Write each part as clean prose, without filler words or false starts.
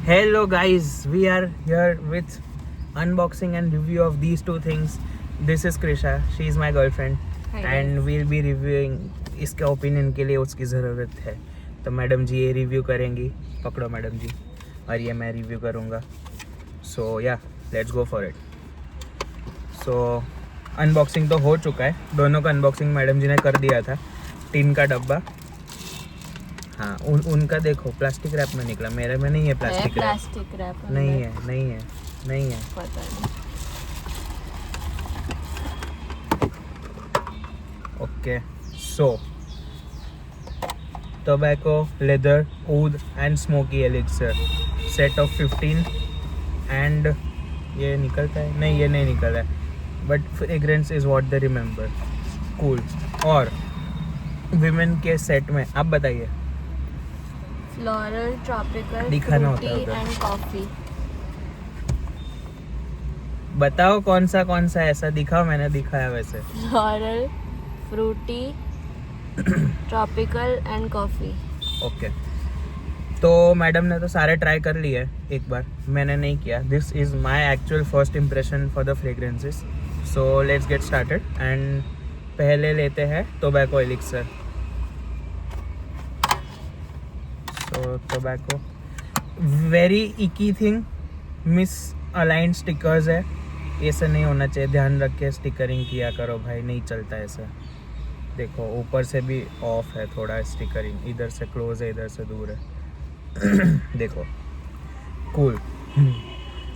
Hello guys, we are here with unboxing and review of these two things. This is Krisha, she is my girlfriend. Hi and guys. we'll be reviewing. इसके opinion के लिए उसकी ज़रूरत है, तो madam जी ये review करेंगी. पकड़ो मैडम जी, और ये मैं रिव्यू करूँगा. सो या let's go for it. So unboxing तो हो चुका है, दोनों का अनबॉक्सिंग मैडम जी ने कर दिया था. टिन का डब्बा, हाँ उनका देखो प्लास्टिक रैप में निकला, मेरे में नहीं है प्लास्टिक रैप. नहीं है. पता नहीं. Okay, so tobacco, leather, oud and smoky elixir set of 15. and ये निकलता है? नहीं, ये नहीं निकल है, but fragrance is what they remember. cool. और women के सेट में आप बताइए. फ्लोरल, ट्रॉपिकल, दिखाना होता है फ्रूटी उधर. And coffee. बताओ कौन सा ऐसा दिखाओ, मैंने दिखाया वैसे. Floral, fruity, tropical and coffee. Okay, तो मैडम ने तो सारे ट्राई कर लिए एक बार, मैंने नहीं किया. This is my actual first impression for the fragrances. So let's get started. And पहले लेते हैं tobacco elixir. So tobacco, very icky thing, misaligned stickers है. ऐसे नहीं होना चाहिए, ध्यान रख के स्टिकरिंग किया करो भाई, नहीं चलता ऐसा. देखो ऊपर से भी ऑफ है थोड़ा स्टिकरिंग, इधर से क्लोज है, इधर से दूर है. देखो cool,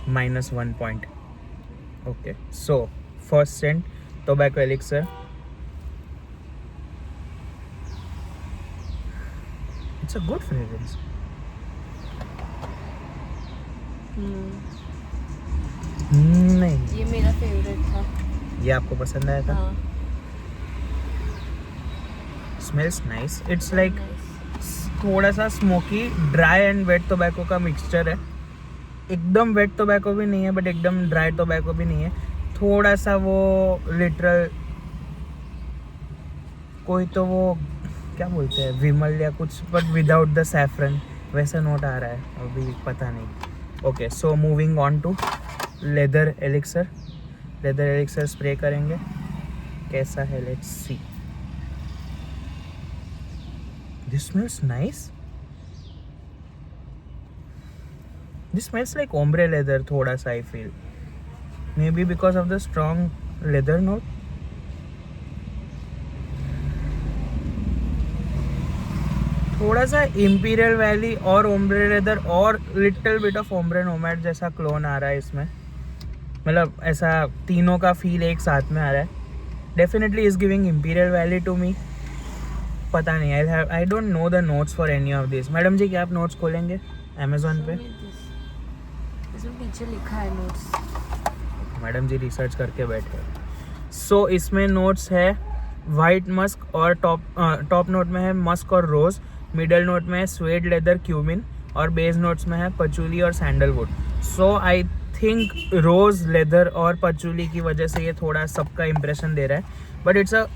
-1 point. Okay, so first scent tobacco elixir. It's a good fragrance. नहीं, ये मेरा फेवरेट था. ये आपको पसंद आया था. हाँ. Smells nice. It's like Nice. थोड़ा सा smoky, dry and wet tobacco का मिक्सचर है. एकदम वेट टोबैको भी नहीं है, बट एकदम ड्राई टोबैको भी नहीं है. थोड़ा सा वो लिटरल, कोई तो वो क्या बोलते हैं, विमल या कुछ, बट विदाउट द सैफरन, वैसा नोट आ रहा है अभी, पता नहीं. Okay, so moving on to leather elixir. Leather elixir spray करेंगे, कैसा है let's see. This smells nice. This smells like ombre leather थोड़ा सा I feel. Maybe because of the strong leather note. थोड़ा सा Imperial Valley और ombre leather और little bit of ombre nomad जैसा क्लोन आ रहा है इसमें. मतलब ऐसा तीनों का फील एक साथ में आ रहा है. Definitely is giving Imperial Valley to me. पता नहीं, I don't know the notes for any of this. Madam ji क्या आप नोट्स खोलेंगे अमेजोन पे? इसमें पीछे लिखा है नोट्स. मैडम जी रिसर्च करके बैठे. सो इसमें नोट्स है वाइट मस्क, और टॉप नोट में है मस्क और रोज, मिडल नोट में है स्वेड, लेदर, क्यूमिन, और बेस नोट्स में है पचूली और sandalwood. So I think rose, leather और पचूली की वजह से ये थोड़ा सबका इंप्रेशन दे रहा है. But it's a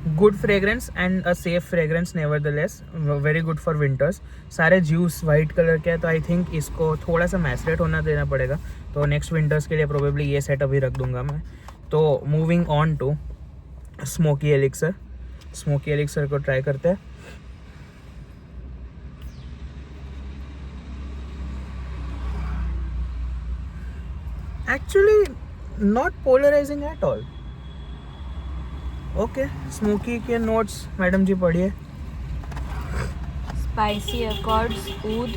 good fragrance and a safe fragrance nevertheless. Very good for winters. सारे ज्यूस वाइट कलर के हैं, तो आई थिंक इसको थोड़ा सा मैसरेट होना देना पड़ेगा. तो नेक्स्ट विंटर्स के लिए प्रोबेबली ये सेट अभी रख दूंगा मैं. तो moving on to smoky elixir. Smoky elixir को ट्राई करते हैं. Actually not polarising at all. Okay, smoky के नोट्स मैडम जी पढ़िए. Spicy accords, oud,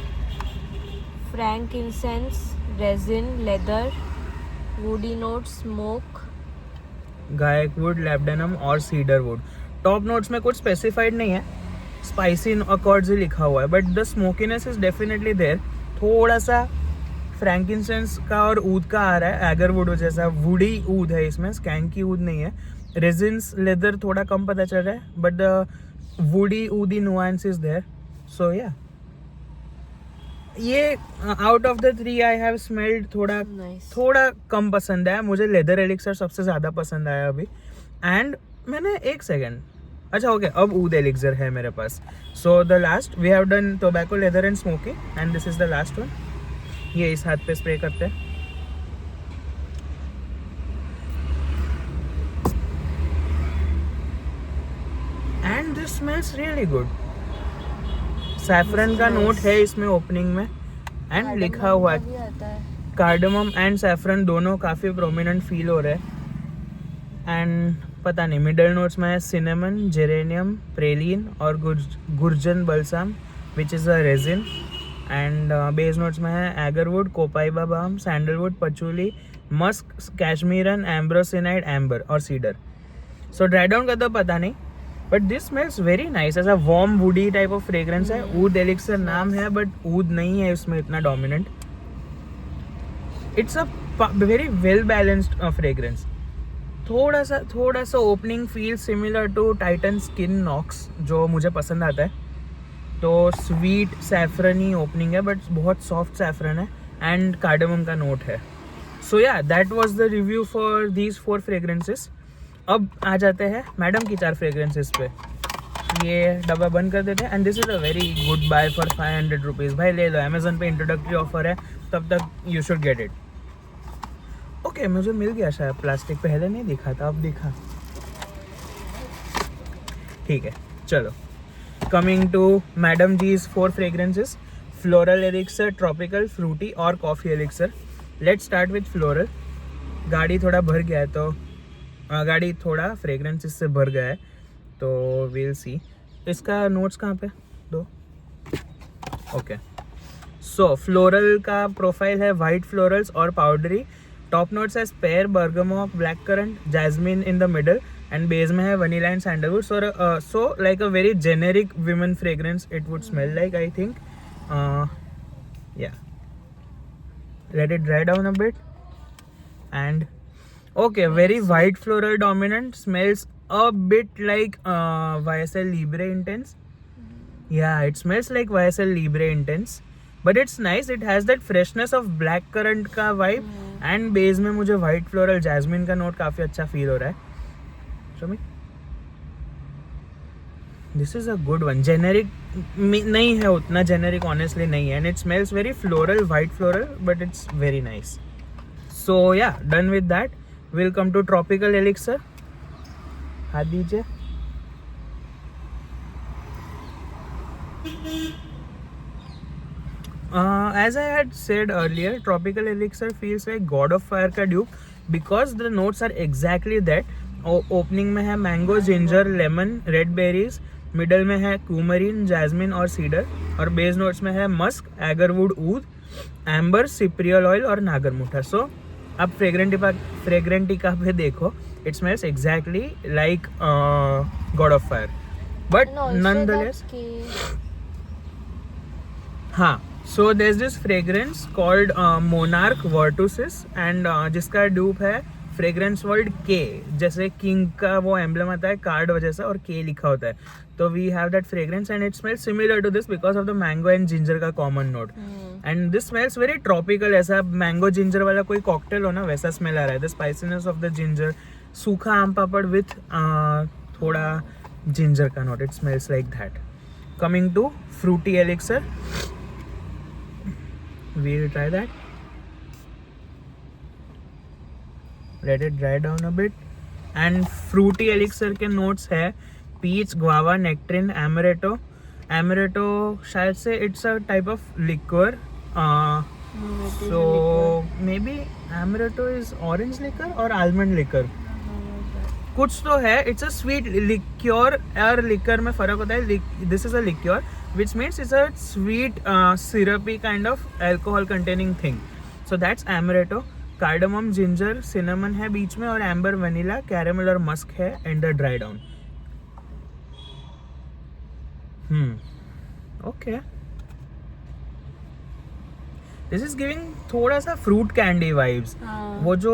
frankincense, resin, leather, woody note, smoke, guaiac wood, labdanum और सीडर वुड. टॉप नोट्स में कुछ specified नहीं है, स्पाइसी अकॉर्ड्स ही लिखा हुआ है, but the smokiness is definitely there. थोड़ा सा फ्रैंकिंसेंस का और ऊद का आ रहा है, एगर वुड जैसा वुडी ऊद है इसमें, स्कैंकी ऊद नहीं है. रेजिन्स, लेदर थोड़ा कम पता चल रहा है, but the woody oudy nuance is there. So या ये out of the 3 I have smelled थोड़ा कम पसंद आया मुझे. लेदर एलिक्सर सबसे ज़्यादा पसंद आया अभी. एंड मैंने एक सेकेंड, अच्छा ओके, अब ऊद एलिक्सर है मेरे पास. So the last we have done tobacco, leather and smoky, and this is the last one. ये इस हाथ पे स्प्रे करते हैं। And this smells really good. Saffron का नोट है इसमें ओपनिंग में एंड लिखा हुआ है भी आता है। कार्डमम एंड सैफरन दोनों काफ़ी प्रोमिनेंट फील हो रहे हैं। एंड पता नहीं मिडल नोट्स में है सिनेमन, जेरेनियम, प्रेलिन और gurjan balsam which is a resin. And base notes में है agarwood, copaiba balm, sandalwood, patchouli, musk, cashmeran, ambrocenide, amber और सीडर। सो ड्राई डाउन का तो पता नहीं, but this smells very nice. ऐसा warm woody type of fragrance है। Oud elixir नाम है बट ऊद नहीं है इसमें इतना dominant. It's a very well balanced fragrance. थोड़ा सा opening feel similar to Titan Skinn Nox जो मुझे पसंद आता है। तो स्वीट सैफरनी ओपनिंग है बट बहुत सॉफ्ट सैफरन है एंड कार्डमम का नोट है। So yeah that was the review for these 4 fragrances. अब आ जाते हैं मैडम की 4 फ्रेग्रेंसेस पे। ये डब्बा बंद कर देते हैं and this is a very good buy for 500 rupees. भाई ले लो, अमेजोन पे इंट्रोडक्टरी ऑफर है, तब तक you should get it. Okay मुझे मिल गया शायद प्लास्टिक, पहले नहीं दिखा था, अब दिखा। ठीक है चलो, कमिंग टू मैडम जीज 4 fragrances, floral elixir, tropical, fruity और coffee elixir. Let's start with floral. गाड़ी थोड़ा भर गया है तो गाड़ी थोड़ा फ्रेग्रेंसेस से भर गया है तो वील सी। इसका नोट्स कहाँ पे दो। ओके सो फ्लोरल का प्रोफाइल है वाइट फ्लोरल्स और पाउडरी। टॉप नोट्स है pear, bergamot, black currant, jasmine in the middle and base में है vanilla and sandalwood. So like a very generic women fragrance it would smell like, I think. या let it dry down a bit and okay, very white floral dominant, smells a bit like YSL Libre Intense. Yeah, it smells like YSL Libre Intense, but it's nice. It has that freshness of black currant का vibe and base में मुझे white floral jasmine का note काफ़ी अच्छा feel हो रहा है। Show me. This is a good one. Generic नहीं है उतना, generic honestly नहीं है, and it smells very floral, white floral, but it's very nice. So yeah, done with that. We'll come to tropical elixir. हाथ दीजिए। As I had said earlier, tropical elixir feels like God of Fire का dupe because the notes are exactly that. Opening में है mango, ginger, lemon, red berries. Middle में है coumarin, jasmine और cedar और base notes में है musk, agarwood, oud, amber, cypriol oil और नागरमुठा। सो अब फ्रेग्रेंटिका पे देखो, it smells exactly like God of Fire but nonetheless. हाँ, so there is this fragrance called Monarch वर्टुसिस एंड जिसका ड्यूप है फ्रेग्रेंस वर्ल्ड के, जैसे किंग का वो एम्बलम आता है कार्ड वजह से और के लिखा होता है, तो we have that fragrance and it smells similar to this because of the mango and ginger का common note and this smells very tropical. ऐसा मैंगो जिंजर वाला कोई कॉकटेल हो ना, वैसा स्मेल आ रहा है। The spiciness of the ginger, सूखा आम पापड़ विथ थोड़ा जिंजर का note, it smells like that. Coming to fruity elixir, we'll try that. Let it dry down a bit. And fruity elixir के notes है peach, guava, nectarine, amaretto. Amaretto शायद से it's a type of liqueur. So maybe amaretto is orange liquor or almond liquor. कुछ तो है, it's a sweet liqueur और liquor में फर्क होता है। This is a liqueur, which means it's a sweet syrupy kind of alcohol containing thing. So that's amaretto. Cardamom, ginger, cinnamon है बीच में और amber, vanilla, caramel और musk है and the dry down. Okay. This is giving थोड़ा सा fruit candy vibes. वो जो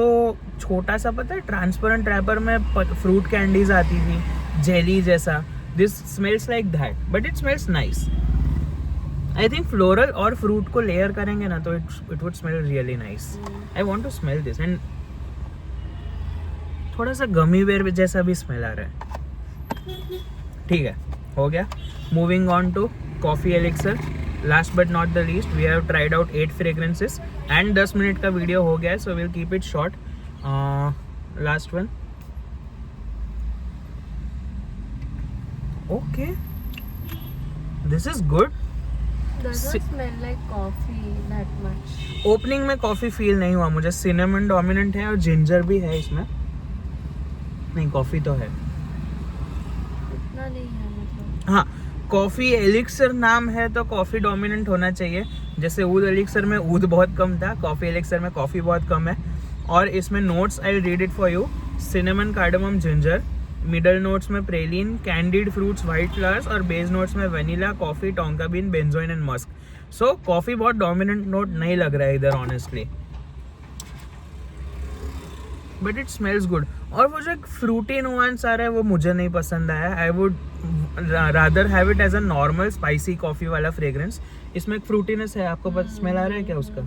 छोटा सा पता है ट्रांसपेरेंट रैपर में फ्रूट कैंडीज आती थी जेली जैसा, this smells like that but it smells nice. I think floral और फ्रूट को लेयर करेंगे ना तो it would smell really nice. I want to smell this and थोड़ा सा गमी बेयर जैसा भी स्मेल आ रहा है। ठीक है, हो गया। Moving on to coffee elixir. Last but not the least, we have tried out 8 fragrances and 10 minute का वीडियो हो गया है, so will keep it short. Last one. Okay, this is good. Doesn't smell like coffee that much. Opening में coffee feel नहीं हुआ मुझे. Cinnamon dominant है और जिंजर भी है इसमें. नहीं, कॉफ़ी तो है. इतना नहीं है मतलब. हाँ, कॉफ़ी एलिक्सर नाम है तो कॉफ़ी डोमिनेंट होना चाहिए. जैसे ऊद एलिक्सर में ऊद बहुत कम था, कॉफ़ी एलिक्सर में कॉफ़ी बहुत कम है. और इसमें notes I read it for you. Cinnamon, cardamom, ginger. Middle notes में praline, candied fruits, white flowers. और बेस नोट्स में vanilla, coffee, tonka bean, benzoin and musk. So coffee बहुत डोमिनेंट नोट नहीं लग रहा है इधर honestly, but it smells good. और वो जो एक फ्रूटी नुआंस आ रहा है वो मुझे नहीं पसंद आया. I would rather have it as a normal spicy coffee वाला फ्रेग्रेंस. इसमें एक फ्रूटीनेस है, आपको स्मेल आ रहा है क्या उसका?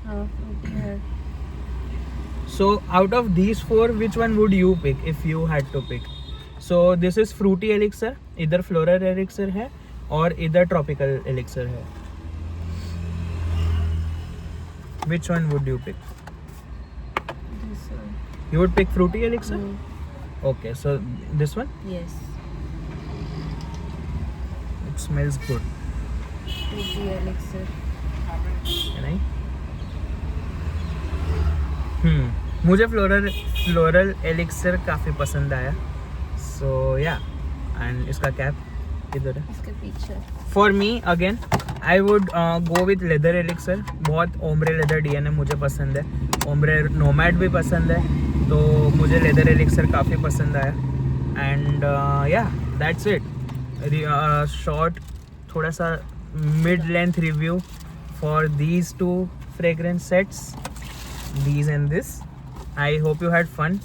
हाँ, fruity है. So out of these 4, which one would you pick if you had to pick? So this is fruity elixir, इधर floral elixir है और इधर tropical elixir है. Which one would you pick? This one. You would pick fruity elixir? Okay, so this one? Yes. It smells good. Fruity elixir. Can I? मुझे floral elixir काफ़ी पसंद आया. सो या, एंड इसका कैप इधर है. इसके पीछे. For me again I would go with leather elixir. बहुत ओम्ब्रे लेदर डीएनए मुझे पसंद है. ओम्ब्रे नोमैड भी पसंद है, तो मुझे लेदर एलिक्सर काफ़ी पसंद आया. एंड या, दैट्स इट. शॉर्ट, थोड़ा सा mid length review for these 2 fragrance sets, these and this. I hope you had fun.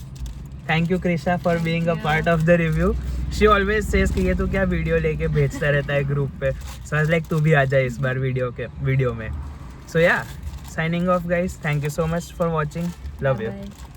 Thank you Krisha for being a part of the review. She always says कि ये तो क्या video लेके भेजता रहता है ग्रुप पे. So I was like, तू भी आ जाए इस बार वीडियो में. So yeah, signing off guys. Thank you so much for watching. Love you. Bye.